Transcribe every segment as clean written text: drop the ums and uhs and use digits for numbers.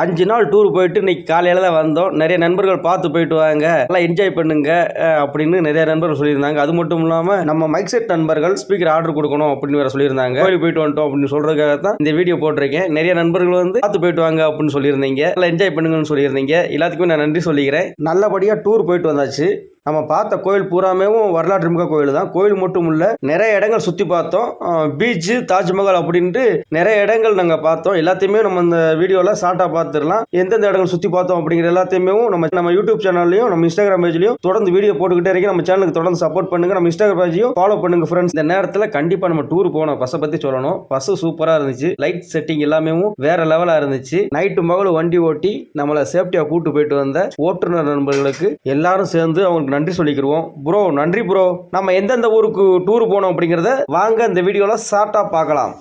5 நாள் டூர் போயிட்டு இன்னைக்கு காலையில் தான் வந்தோம். நிறைய நண்பர்கள் பார்த்து போயிட்டு வாங்க, நல்லா என்ஜாய் பண்ணுங்க அப்படின்னு நிறைய நண்பர்கள் சொல்லியிருந்தாங்க. அது மட்டும் இல்லாமல் நம்ம மைக் செட் நண்பர்கள் ஸ்பீக்கர் ஆர்டர் கொடுக்கணும் அப்படின்னு வேற சொல்லியிருந்தாங்க. கோயில் போயிட்டு வந்துட்டோம் அப்படின்னு சொல்றதுக்காக தான் இந்த வீடியோ போட்டிருக்கேன். நிறைய நண்பர்கள் வந்து பார்த்து போயிட்டு வாங்க அப்படின்னு சொல்லியிருந்தீங்க, நல்லா என்ஜாய் பண்ணுங்கன்னு சொல்லியிருந்தீங்க. எல்லாத்துக்குமே நான் நன்றி சொல்லிக்கிறேன். நல்லபடியாக டூர் போயிட்டு வந்தாச்சு. நம்ம பார்த்த கோயில் பூராமேவும் வரலாற்று மிக்க கோயில் தான். கோயில் மட்டும் இல்லை, நிறைய இடங்கள் சுற்றி பார்த்தோம். பீச்சு, தாஜ்மஹால் அப்படின்ட்டு நிறைய இடங்கள் நாங்கள் பார்த்தோம். எல்லாத்தையுமே நம்ம இந்த வீடியோவில் ஷார்ட்டாக பார்த்துடலாம். எந்தெந்த இடங்கள் சுற்றி பார்த்தோம் அப்படிங்கிற எல்லாத்தையுமே நம்ம யூடியூப் சேனல்லையும் நம்ம இன்ஸ்டாகிராம் பேஜ்லையும் தொடர்ந்து வீடியோ போட்டுக்கிட்டே இருக்கேன். நம்ம சேனலுக்கு தொடர்ந்து சப்போர்ட் பண்ணுங்க. நம்ம இன்ஸ்டாகிராம் பேஜையும் ஃபாலோ பண்ணுங்க ஃப்ரெண்ட்ஸ். இந்த நேரத்தில் கண்டிப்பாக நம்ம டூர் போனோம். பஸ்ஸை பற்றி சொல்லணும். பஸ் சூப்பராக இருந்துச்சு. லைட் செட்டிங் எல்லாமே வேற லெவலாக இருந்துச்சு. நைட்டு மகளும் வண்டி ஓட்டி நம்மளை சேஃப்டியாக கூட்டு போயிட்டு வந்த ஓட்டுநர் நண்பர்களுக்கு எல்லாரும் சேர்ந்து அவங்களுக்கு நன்றி சொல்லிக்கிறோம். ப்ரோ நன்றி ப்ரோ. நம்ம எந்தெந்த ஊருக்கு டூர் போனோம் அப்படிங்கறத வாங்க இந்த வீடியோல ஷார்ட்டா பார்க்கலாம்.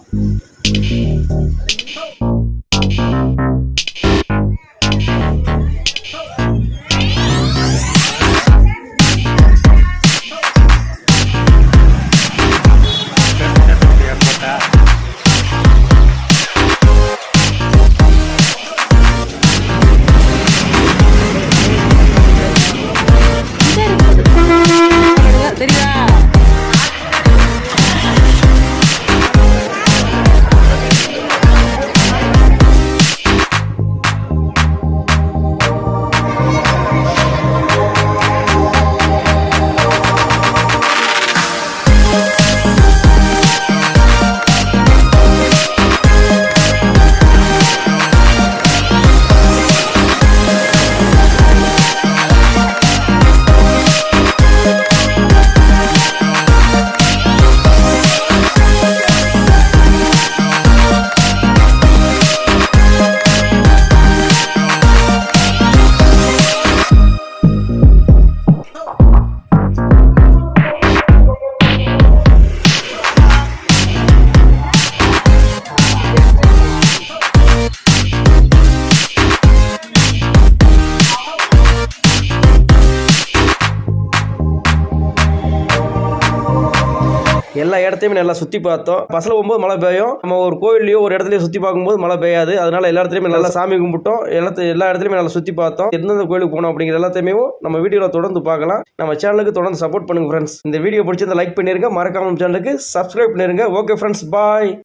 எல்லா இடத்தையுமே நல்லா சுற்றி பார்த்தோம். பஸ்ஸில் போகும்போது மழை பெய்யும். நம்ம ஒரு கோயிலையோ ஒரு இடத்துலையோ சுற்றி பார்க்கும்போது மழை பெய்யாது. அதனால எல்லா இடத்துலையுமே நல்லா சாமி கும்பிட்டோம். எல்லா இடத்துலையுமே நல்லா சுற்றி பார்த்தோம். எந்தெந்த கோயிலுக்கு போனோம் அப்படிங்கிற எல்லாத்தையுமே நம்ம வீடியோவில் தொடர்ந்து பார்க்கலாம். நம்ம சேனலுக்கு தொடர்ந்து சப்போர்ட் பண்ணுங்க ஃப்ரெண்ட்ஸ். இந்த வீடியோ பிடிச்சிருந்தா லைக் பண்ணிருங்க. மறக்காம சேனலுக்கு சப்ஸ்கிரைப் பண்ணிருங்க. ஓகே ஃப்ரெண்ட்ஸ், பாய்.